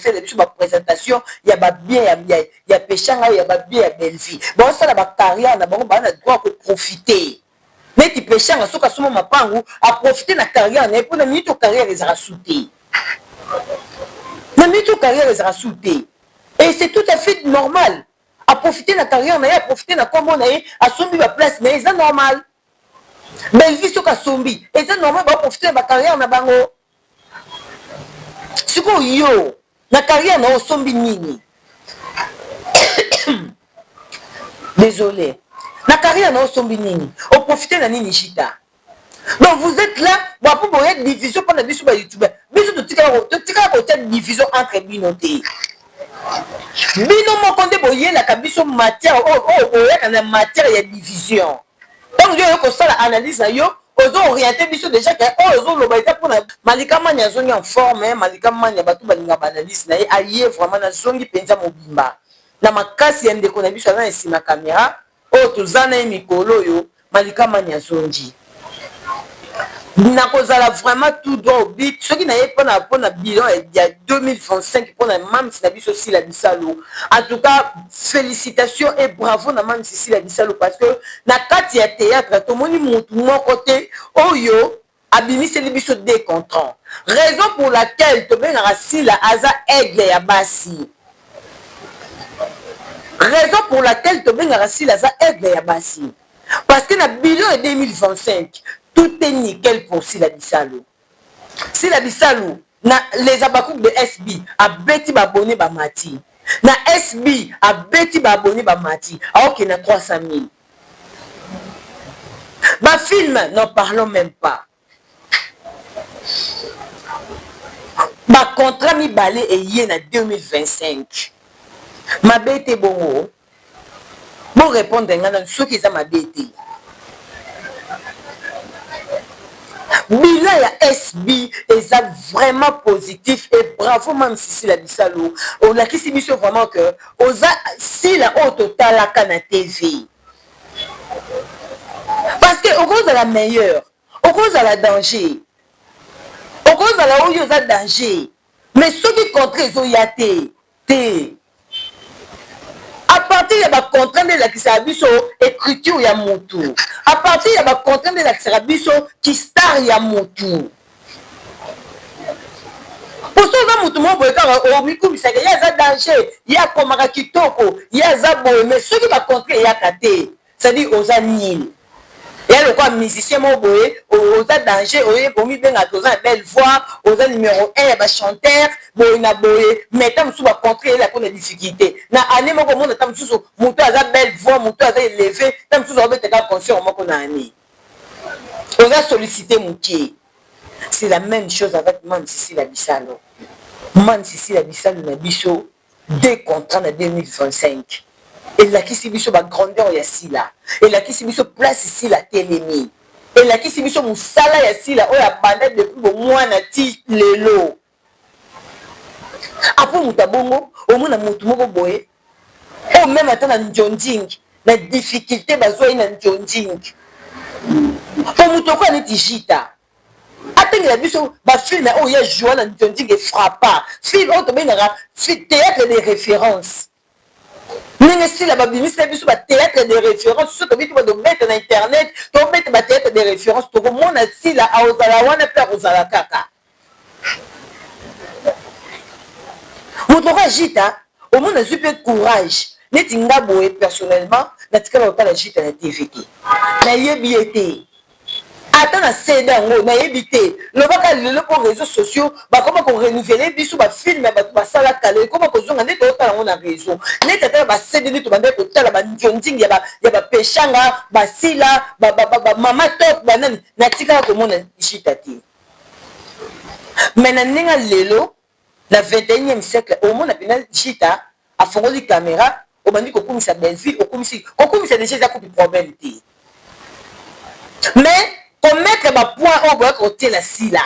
les présentation, il y a bien, il y a péchanga, il y a bien, il y a belle vie. Bon, ça, la carrière, on a droit de profiter. Mais tu péchanga, ce qu'à ce moment, à profiter de la carrière, mais pour la minute, carrière, les a sauté. La minute, carrière, les a sauté. Et c'est tout à fait normal. À profiter de la carrière, à profiter de la commune, à sommer la place, mais c'est normal. Belle vie, ce qu'à sommer. Et c'est normal, à profiter de la carrière, na bango. Ce qu'on yo. La carrière n'a pas nini. Désolé. La carrière n'a pas nini. On profite de nini chita. Donc vous êtes là, pour vous être division pendant la sur YouTube. Bisous de toute division entre binotés. Bino mon compte boyer la kabiso matière la matière il y a division. Donc je vais ça l'analyse yo. Aux orientés biso déjà que aux lobaïta pour malika mania zoni en forme malika mania batu balinga analyse na aye vraiment na zongi penza mobimba na makasi ya ndeko na biso na esima caméra tozana mikolo yo malika mania zongi na kozala vraiment tout droit au but ce qui n'a pas na bilan il y a 2025 pour la mam si na biso si la bisalo en tout cas félicitations et bravo na mam si la bisalo parce que na kati ya théâtre to moni mutu mon côté oyo abimisi biso décontrant raison pour laquelle to benga si la aza aigle ya basi raison pour laquelle to benga si la aza aigle ya basi parce que na bilan de 2025 tout est nickel pour Sila Bissalo. Sila Bissalo, les abakouk de SB, a bêti babonné ba mati. Na SB, a bêti babonné ba mati. A ok, na 300 000. Ba film, n'en parlons même pas. Ba contrat mi balé et yé na 2025. Ma bête bongo. Bon répondre à ceux qui ont ma bête. Bilan ya SB est vraiment positif et bravo même si la bisalo on a qui s'est vraiment que oza si la haute total la TV parce que au cause de la meilleure au cause de la danger au cause de la où a danger mais ceux qui contre les oyate te à partir de la contrainte de la kisabiso écriture ya mutu à partir de la contrainte de la kisabiso qui star ya mutu pour ça mutu mo boye ka o mikumisa que ya za danger ya komaka kitoko ya za boye mais ceux qui va contrer ya kate c'est dire aux anil et le quoi musicien mo boye aux danger oye bomi benga toza belle voix aux numéro 1 ba chanteur boye na boye mais tam sou va contrer la pour les difficultés na année moko monde tam sou mutu aza belle voix mutu aza élevé tam sou va être conscient moko na année on a sollicité muki c'est la même chose avec Man Sissi la Bissalo Man Sissi la Bissalo na biso des contrats en 2025 et la qui si biso ba grandeur ya sila et la qui si biso place ici la télémie et la qui si biso musala ya sila o ya banda depuis bo mwana ti lelo apo mutabongo o mona mutu moko boye o même atana njonding na difficulté bazo ina njonding po mutu ko ni tijita atengela biso ba film o ya joie na njonding et frappa film o to benara théâtre de référence. N'est-ce si la Bible c'est biso ba théâtre de référence ce que tu vas mettre dans internet tu mettre ba théâtre de référence to mona si la aozala wana pe ozala kaka moto jita au monde a super courage neti ngaboé personnellement na tikala otala jita na TVT na yebiete attends na céder ngo na yebité lobaka lelo pour réseaux sociaux ba comment qu'on renouveler biso ba film ba sala kale comment ko zonga neto otala ngo na réseau neta ta ba céder neto ba ndeko tala ba njonding ya ba peshanga ba sila ba mama top ba nani na tikala ko mona jita ti mais na ninga lelo la 21e siècle au monde a bien jita a fongoli caméra au bandi ko kumisa belle-vie au kumisa déjà ça coupe problème ti mais pour mettre ma point au bois côté la sila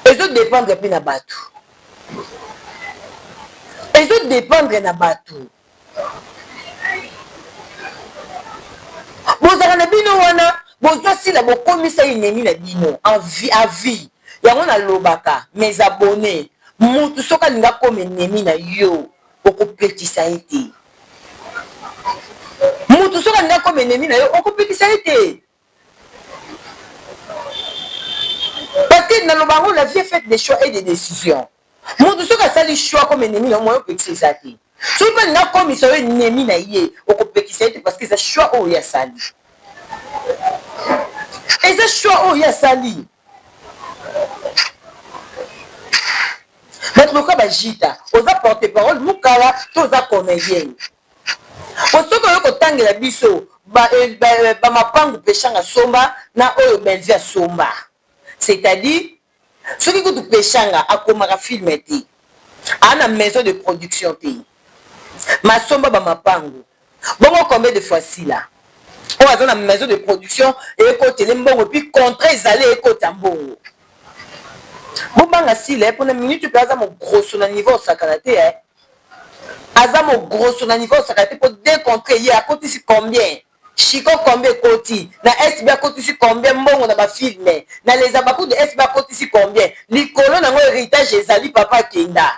et ça dépendre de na batu et ça dépendre na batu bozala na bino wana bozwa sila bokomisa inemi na bino en vie à vie yango na lobaka mes abonnés mutu soki alinga koma ennemi na yo okopekisa ye te. Mutu soki alinga koma ennemi na yo okopekisa ye te. Parce que dans le baron, la vie est faite des choix et des décisions. Mutu soki asali choix comme ennemi na yo okopekisa te. Soki mpe alinga komisa yo ennemi na ye okopekisa ye te parce que eza choix oyo asali. Eza choix oyo asali. Maître Loka Bajita, oza porte-parole, mukala, toza comédien. Osoki oyo kotangela biso, mapangu peshanga somba, na oyo belvi ya somba. C'est-à-dire, soki kutu peshanga akomaka film te, ana maison de production te. Ma somba mapangu. Bongo combien de fois si là? On a une maison de production et écoute les mbongo puis contre ils allaient écouter un mbongo. Bon banga si là pour une minute tu peux avoir mon gros sur le niveau sacralité hein. Aza mon gros sur le niveau sacralité pour décontrer hier à côté c'est combien? Chico combien côté? Na SB à côté c'est combien mbongo na ba film na les abakou de SB à côté c'est combien? Les colons na mon héritage ezali papa Kenda.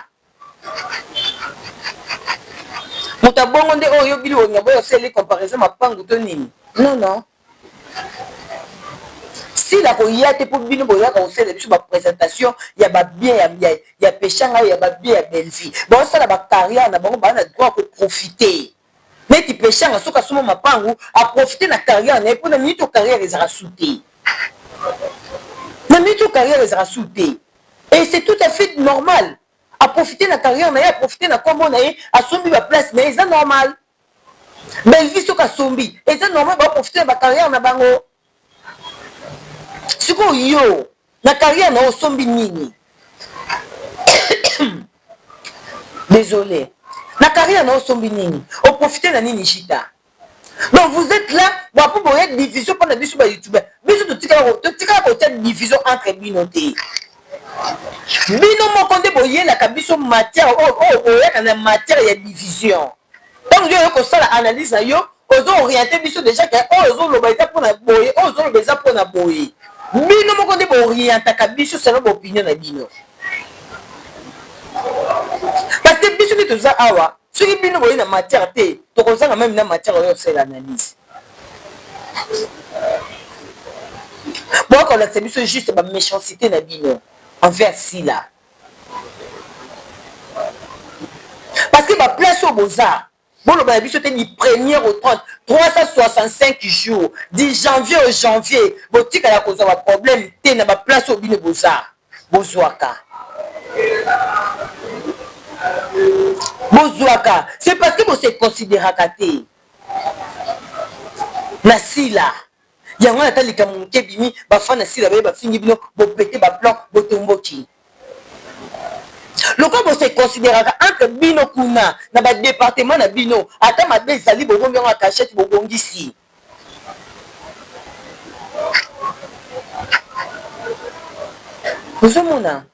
Mota bongo nde oyo bili onya boyo sele comparaison mapangu to nini? Non, non. Si la koyate pour bino boya ka osele biso ba présentation, ya ba bien ya pechanga ya ba bien ya belvi. Bon ça la ba carrière na bango ba na droit pour profiter. Mais ti pechanga soka somo mapangu a profiter na carrière na pour na minute carrière les a sauté. Na minute carrière les a sauté. Et c'est tout à fait normal. À profiter na carrière na ya profiter na kombo na ye a sombi ba place mais c'est normal. Belvi soka sombi et c'est normal ba profiter de ba carrière na bango. Siko yo na carrière na sombi nini. Désolé. Na carrière na sombi nini. On profiter na nini chita. Donc vous êtes là pour une division pendant biso ba YouTube. Biso to tika ko division entre binoté. Bino moko nde boyela ka biso matière oya na matière ya division. Donc yo ko sala analyse na yo ozo orienter biso déjà que ozo loba ita pona boye ozo loba eza pona boye. Bino moko nde bo orienter ka biso selon opinion na bino. Parce que biso ni toza awa, soki bino boye na matière te, to kozanga même na matière oyo c'est l'analyse. Bon quand la biso juste ba méchanceté na bino envers si là. Parce que ma place au Beaux-Arts, bon, le biso était du 1er au 30, 365 jours, du janvier au janvier, boutique à la cause de problème, t'es na ma place au Bino Beaux-Arts, Bozouaka. Bozouaka, c'est parce que vous se considérez à côté. Na si là, il y a un atali comme Kebimi, ba fan na si là, ba fini bino, bo pété ba plan, bo tomboki. Le cas vous se considérez entre bino kuna na ba département na bino ata ma bezali bo ngombi en cachette bo ngisi. Vous mona.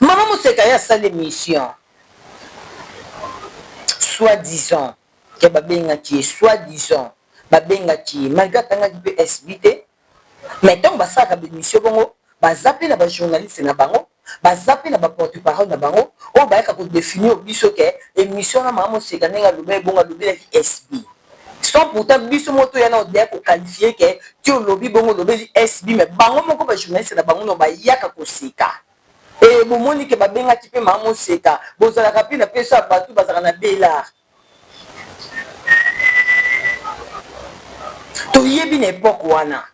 Maman Mousseka ya sa l'émission. Soi-disant que babenga qui soi-disant babenga qui malgré tanga qui peut SBT mais tant ba sa ka émission bongo ba zapper na ba journaliste na bango bazapi na ba porte-parole na bango o ba ka ko définir biso ke émission na Maman Mousseka nenga lobe bonga lobe la SB sans pourtant biso moto ya na de ko qualifier ke ti o lobi bongo lobe SB mais bango moko ba journaliste na bango no ba yaka ko seka et bomoni ke ba benga ti pe Maman Mousseka bozala ka pina pesa batu bazaka na bela to yebi na époque wana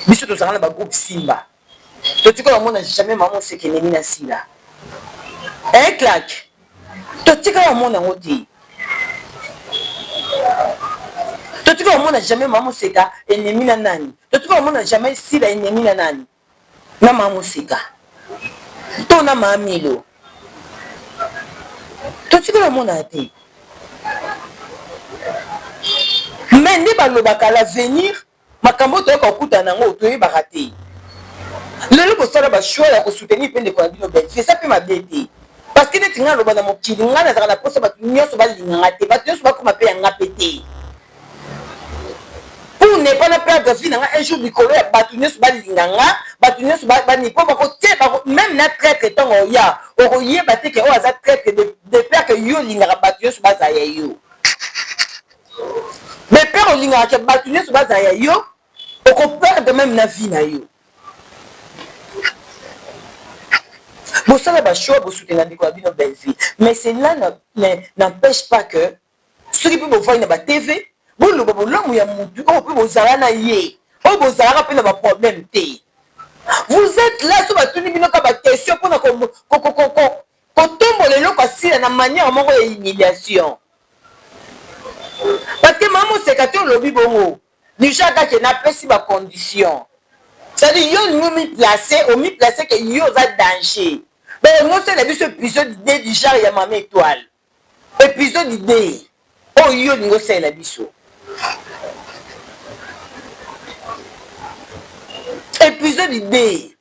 biso to zaka na ba groupe Simba. Tu sais qu'on n'a jamais Maman Mousseka ennemi na sila. Un claque. Tu sais qu'on n'a oti. Tu sais qu'on n'a jamais Maman Mousseka ennemi na nani. Tu sais qu'on n'a jamais sila ennemi na nani. Na Maman Mousseka. Ton na mamilo. Tu sais qu'on n'a ati. Mais ne ba lo bakala venir makambo to ko kuta nango to yeba raté. Lelo bosala ba choix ya ko soutenir pende ko bino ben c'est ça pe ma bête parce que net nga loba na mokili nga na zaka posa ba nyonso ba linga te ba nyonso ba ko mape ya nga pété pour tout n'est pas na perdre vie un jour bikolo ya bato nyonso balinganga bato nyonso banipo bakotie même na traître ntango oya okoyeba te ke oyo aza traître de peur ke yo olingaka bato nyonso bazala ya yo de peur olingaka ke bato nyonso bazala ya yo okoperdre même na vie na yo bosala bashow bosutela ndeko ya bino belle vie mais cela n'empêche pas que soki mpe bovai na batv boloba bolamu ya motu oyo mpe bozala na ye oyo bozalaka mpe na baproblème te vous êtes là so batuni bino ka baquestion mpona kotombola eloko asila na manière moko ya humiliation parce que mama oseka te olobi bongo déjà kaka napesi bacondition c'est-à-dire yo omi omiplace ke yo oza danger nosala biso épisode idée du genre ya mama étoile épisode idée oyo yo olingi osalela biso épisode idée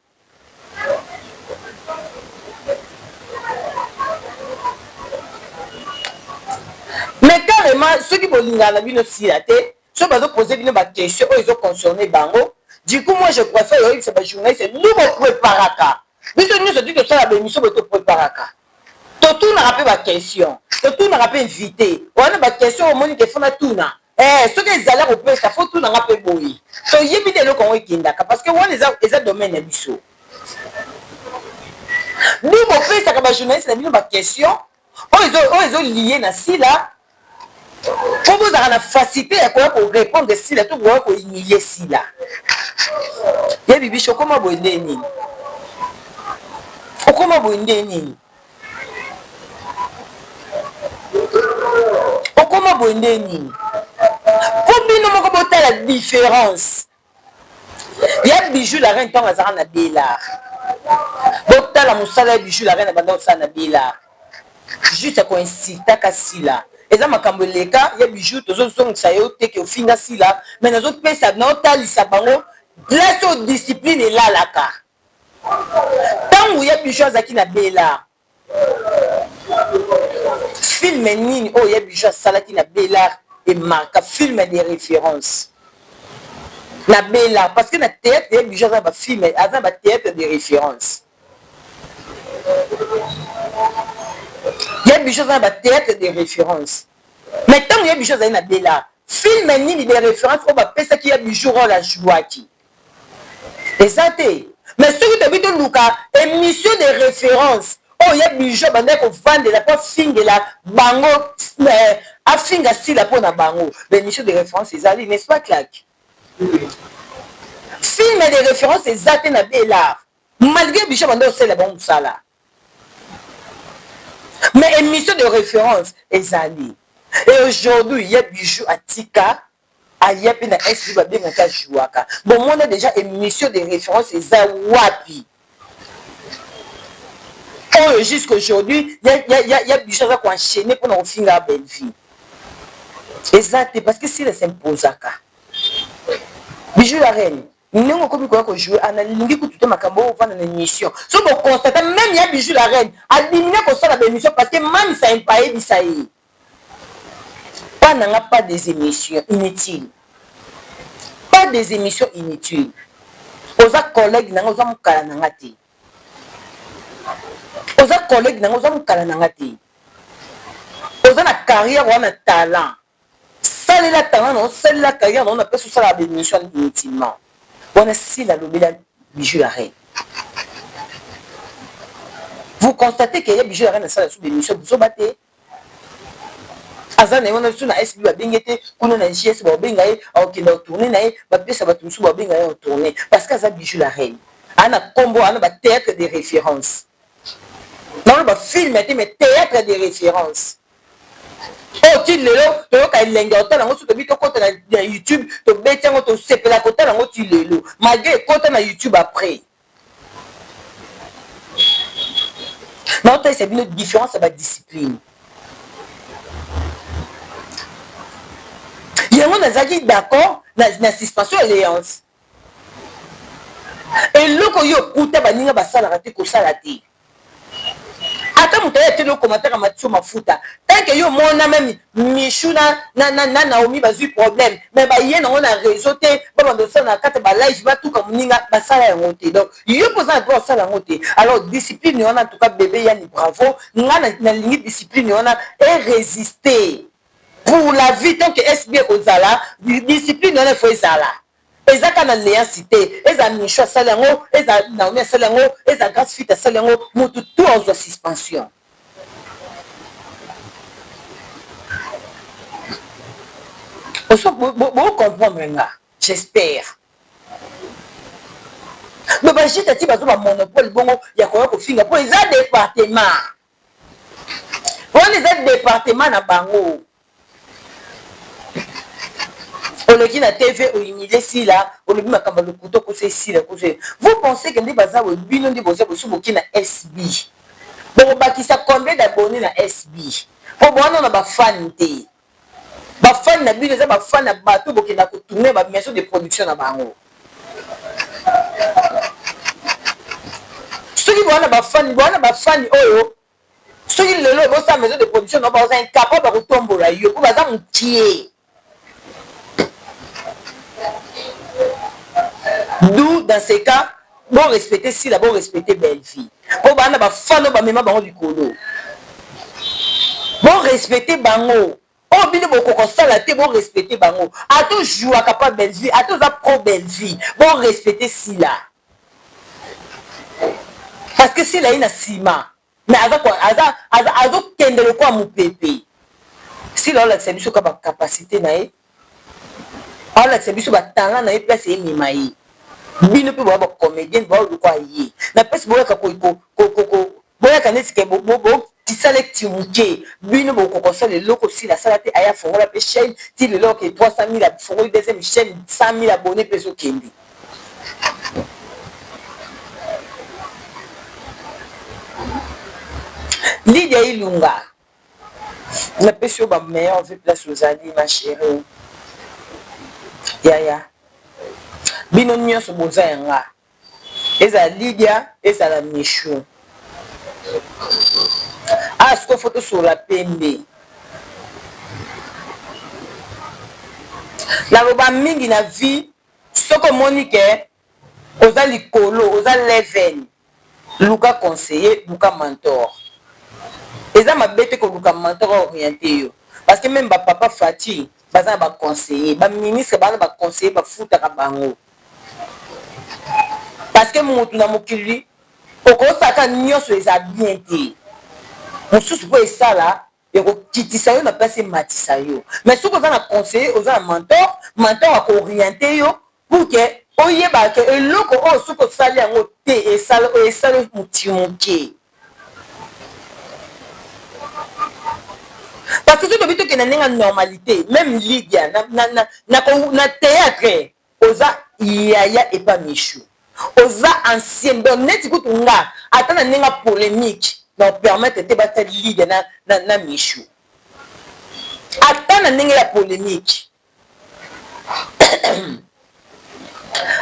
mais carrément soki bolingaka na bino sila te so bazopose bino baquestion oyo ezoconcerné bango du coup moi je préfère oyebisa bajournaliste nous bopréparaka biso nyonso ti tosala bémission botopréparaka totunaka mpe baquestion totunaka mpe invité wana baquestion omoni ke fona tuna soki ezala kopesa fo tunanga mpe boye toyebi te eloko yango ekendaka parce que wana eza domaine ya biso ni bopesaka bajournaliste na bino baquestion oyo ezolie na sila po bozalaka na facilité ya koya korépondre sila to koya kohumilie sila yebi biso okoma boye nde nini okoma boye nde nini okoma boye nde nini po bino moko botala différence ya bijou la reine ntango azalaka na belard botala mosala ya bijou la reine abanda kosala na belard juste koinsultaka sila eza makambo eleka ya bijou tozozongisa yo teke ofinga sila mais nazopesa naotalisa bango place oyo discipline elalaka ntango ya bijou azalaki na belard filme nini oyo ya bijou asalaki na belard emarka filme de référence na belard parce que na théâtre ya bijou aza bafilme aza bathéâtre de référence ya bijou aza na bathéâtre de référence mais ntango ya bijou azali na belard filme nini de référence oyo bapesaki ya bijou role ajwaki eza te mais soki tobi toluka émission de référence oyo ya bijou abandaki kovandela mpo afingela bango afinga stila mpo na bango bémission de référence ezali n'est-ce pas claque filme de référence eza te na belard malgré bijou abandaki kosalela bango mosala mais émission de référence ezali et aujourd'hui ya bijou atika aya mpe na sb babengaka jouaka bomona déjà émission de référence eza wapi oyo jusqu'aujourd'hui ya bijou aza koenchaîne mpona kofinga belle vie eza te parce que sila s'imposaka bijou la reine ndenge okomi koya kojoue analingi kutu te makambo oyo ovanda na émission so boconstate même ya bijou la reine adimine kosala bémission parce que mamisa impa ayebisa ye pas nanga pas des émissions inutiles pas des émissions inutiles oza collègue nanga oza mokala nanga te oza collègue nanga oza mokala nanga te oza na carrière wana talent salela talent nango salela carrière nango napesi osala bémission inutilement wana sila alobela bijou la reine vous constatez que ya bijou la reine asala sous bémission bozoba te aza na ye wana so na sb babenge te kuna na gs babenga ye akokenda otourne na ye bapesa bato mosusu babenga ye otourne parce que aza bijou la reine ana kombo ana bathéâtre de référence nango bafilme te mais théâtre de référence oyo ti lelo toyoka elenge otala yango so tobi tokota na youtube tobeti yango tosepela kotala yango ti lelo malgré ekota na youtube après naotalisa bino différence ya badiscipline yango nazalaki d'accord na suspension alliance eloko oyo okuta baninga basalaka te kosala te ata ata moto ayeteli commentaire ya Mathieu Mafuta tant que yo mona même Michou na Naomi bazwi problème mais baye nango na réseau te babanda osala na kati balive batuka moninga basala yango te donc yo mpoza na droit osala yango te alors discipline wana en tout cas bébé yani bravo nga nalingi discipline wana et résister pour la vie tant que SB ozala discipline wana faut ezala ezaka na léance te eza Michou asala yango eza Naomi asala yango eza Grace Fit asala yango motu tout ozwa suspension. Vous comprenez, j'espère. Mais j'ai dit que le monopole, il y a quoi pour finir pour les départements. Pour les départements na bango. On le dit na TV, on humilié si là, on le dit ma caméra le couteau que c'est si là. Vous pensez que les bazar ou binon di boza bosu boki na SB. Bon ba qui ça combien d'abonnés na SB. Pour bon on a ba fan té. Ba fan na bino za ba fan na bato boki na ko tourner ba maison de production na bango. Ceux qui vont ba fan oyo. Ceux qui le lo sa maison de production na ba za incapable de tombola yo pour baza mutier. D'où dans ces cas bon respecter si la bon respecter belle fille. Pour bana ba fan ba mema bango likolo. Bon respecter bango. Oh bino boko kosala te bon respecter bango. A to joua capable belle vie, a to za pro belle vie. Bon respecter si là. Parce que si là ina sima. Mais azo kende le quoi mon pépé. Si là la service ka ba capacité na e. Alors la service ba talent na e place e mimayi. Bino pe ba comédien ba lu kwa yi. Na place boya ka ko boya ka nesi ke bo tisale timuke bino boko kosala loko si la sala te aya fongola pe chaîne ti le loko 300 000 fongola deuxième chaîne 100 000 abonnés peso kendi. Lydia Ilunga na peso ba meilleur vie place aux amis ma chérie. Ya bino nyonso boza yanga eza Lydia eza la Michou. Ah, ce qu'on photo sur la PMB. La roba mingi na vie, ce que Monique, oza likolo, oza leven, Luka conseiller, Luka mentor. Eza ma bête que Luka mentor orienté yo. Parce que même ba papa Fati, baza ba conseiller, ba ministre ba conseiller ba futa ka bango. Parce que mutu na mokili, okosaka nyonso eza bien te. Mosusu po esala ekokitisa yo na place matisa yo mais soki oza na conseiller oza na mentor akoriente yo pour ke oyeba ke eloko oyo soki osali yango te esala moti moke parce que soki tobi tokende ndenge ya normalité même Lydia na théâtre oza yaya epa Michou oza ancienne donc neti kutu nga ata na ndenge polémique donc permettre de battre Lydia na Michou. Attends la polémique.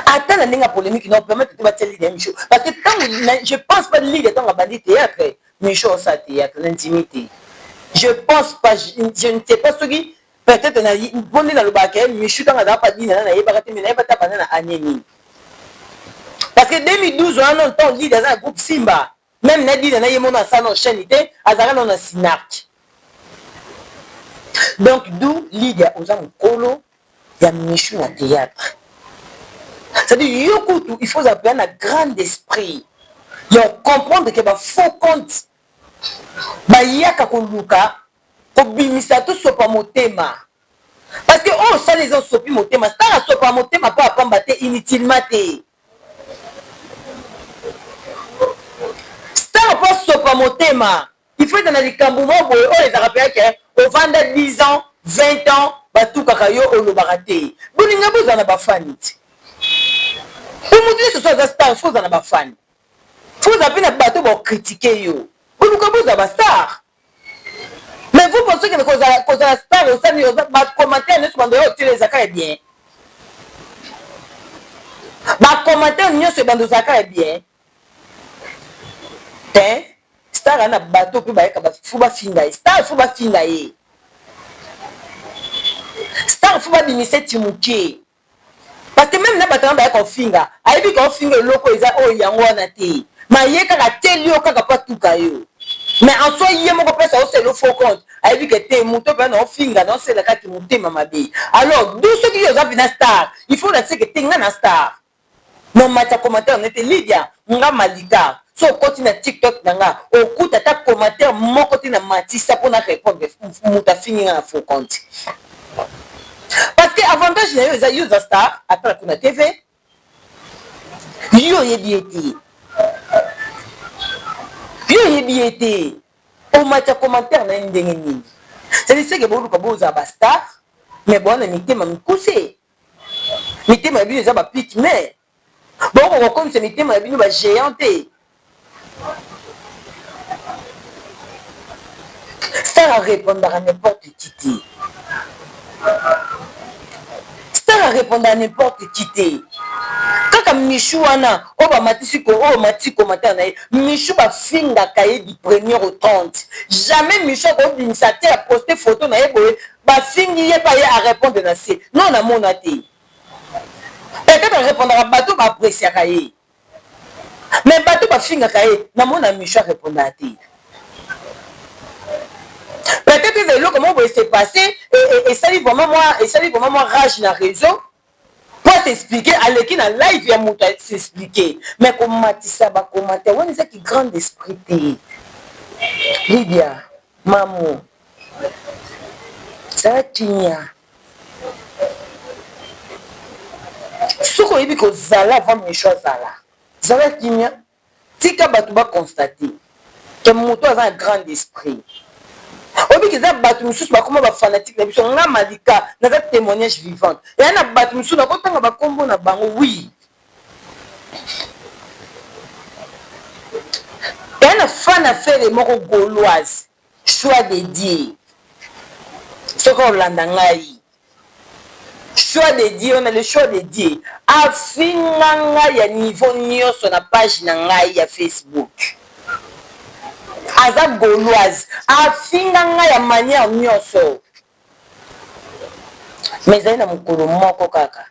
Attends la polémique non permettre de battre Lydia Michou. Parce que quand je pense pas Lydia dans la bandit théâtre, Michou ça théâtre l'intimité. Je pense pas je ne sais pas ce qui peut-être na bonne dans le bac Michou dans la pas dit na yebaka mais na yebata banana anemi. Parce que 2012 on a entendu Lydia dans le groupe Simba. Même Nadi na yé mona sa no chaîne ité azara no na Synapchat. Donc d'où Lydia oza mokolo ya Michou na théâtre. C'est-à-dire yokutu il faut apprendre un grand esprit. Yo comprendre que ba faux compte ba yaka ko luka ko bimisa to sopa motema. Parce que oh ça les ont sopi motema, ça sopa motema pas pamba te inutilement te. Pas sopa motema il faut dans les cambouements boy oh les rappelle que au vendre 10 ans 20 ans batou kakayo olo baraté boninga bozana ba fanit pour nous dire ce soit un star faut dans ba fan faut appeler na bateau pour critiquer yo boninga bozana ba star mais vous pensez que cause la star au sein de ba commentaire ne sont dans les zakaya bien ba commentaire ne sont dans zakaya bien star ana bateau pe bayeka ba fuba finga star fuba finga ye star fuba bimise timuke parce que même na bato bayeka finga ayebi ka finga loko eza o yango wana te maye kaka teli yo kaka patuka yo mais en soi ye moko pesa o selo faux compte ayebi ke te muto pe na ofinga na osela kaki mutema mabe alors d'où ce qui yo za vina star il faut la que te ngana star non mata commentaire nete Lydia nga malika so koti na TikTok nanga okuta ta commentaire moko te na matisa pour na répondre muta fini na faux compte parce que avantage na yo eza yo za star atala kuna TV yo yebi ete yo yebi ete o mata commentaire na ndenge nini c'est que boluka boza ba star mais bon na mitema mikuse mitema bi eza ba pit mais bon on compte ce mitema bi ba géante star à répondre à n'importe qui star à répondre à n'importe qui kaka Michou wana oba matisi ko o mati commentaire na Michou ba finga kaye du 1er au 30 jamais Michou ko binisa te a poster photo na boye ba fingi ye pa ye à répondre na c'est non na mona te peut-être répondre à bateau ba apprécier kaye mais bateau ba finga kaye na mona Michou répondre à te peut-être que le comment va se passer et ça dit vraiment moi rage na réseau pour t'expliquer à l'équipe en live il y a mon s'expliquer mais comme matissa ba commenter on est qui grand esprit Lydia maman ça tinya soko yebi ko zala avant mes choses zala tinya tika batu ba constater que moto a un grand esprit obi kiza batu mususu bakoma ba fanatique na biso nga malika na za témoignage vivant et na batu mususu na kotanga ba kombo na bango oui et na fan affaire moko gauloise choix de Dieu ce qu'on landa ngai choix de Dieu on a le choix de Dieu afinga ngai ya niveau nyonso na page na ngai ya Facebook aza gauloise afinga ngai ya manière nyonso mais ezali na mokolo moko kaka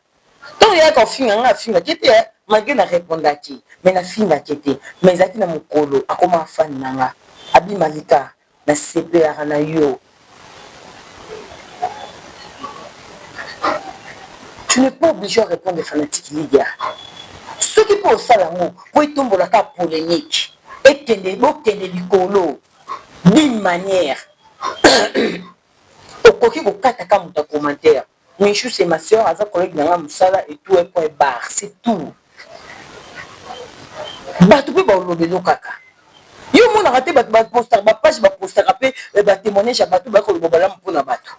ntango yaka ofinga ngai afinga ke te malgré na répondaki mais nafingaki te mais ezalaki na mokolo akoma afani na nga abimalika na sepelaka na yo tu n'es pas obligé à répondre fanatique Lydia soki mpo osala yango po etombolaka polémique ekende bokende likolo d'une manière okoki kokataka moto commentaire Michou c'est ma soeur aza collègue nanga mosala et tout point barre c'est tout bato mpe baolobelo kaka yo monaka te bato bapostaka bapage bapostaka mpe batémoignage ya bato bakoloba balamu mpona bato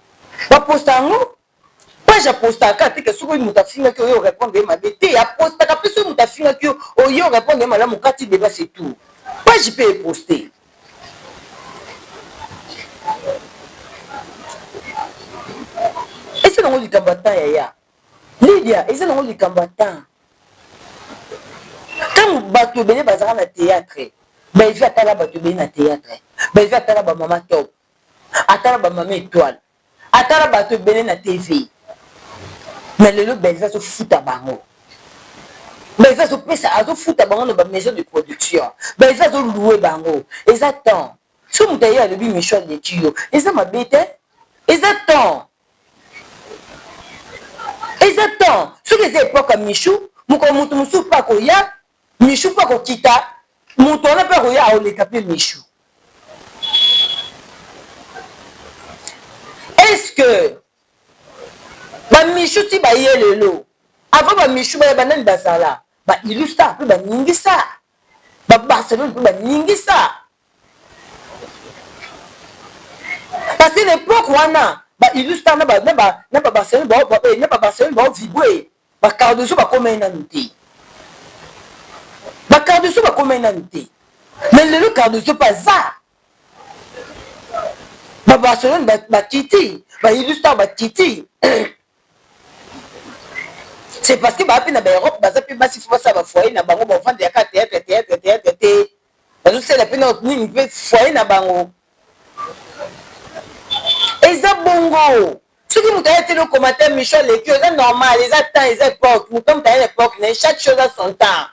baposta yango page apostaka te ke soki moto afingaki oyo répondre ye mabe te apostaka mpe soki moto afingaki oyo répondre ye malamu kati débat c'est tout page mpe eposte eza nango likambo ata yaya Lydia eza nango likambo ata ntango bato ebele bazalaka na théâtre baevi atala bato ebele na théâtre baevi atala bamama top atala bamama étoile atala bato ebele na tv mais lelo belvi azofuta bango belvi azofuta bango na bamaison de production belvi azoloue bango eza temps so moto aye alobi Michou aleki yo eza mabe te eza temps soki eza epoke ya Michou mokolo moto mosusu mpe akoya Michou mpe akokita moto wana mpe akoya aoleka mpe Michou est-ce que bamichou ti baye lelo avant bamichou baya banani bazala baillustar mpe baningisa babarcelone mpe baningisa parce que l'époque wana baillustar na babarcelone baovibwe bacardoso bakomai nanu te bacardoso bakomai nanu te mais lelo cardoso mpe aza babarcelone bakiti baillustar bakiti c'est parce que bapi na baeurope baza mpe basi fo basala bafoyer na bango bavande yaka théâtre te basala pe na nini pe foyer na bango eza bongo soki moto aye tele commentaire Michel Leki eza normal eza temps eza époque moto moto aye époque na chaque chose a son temps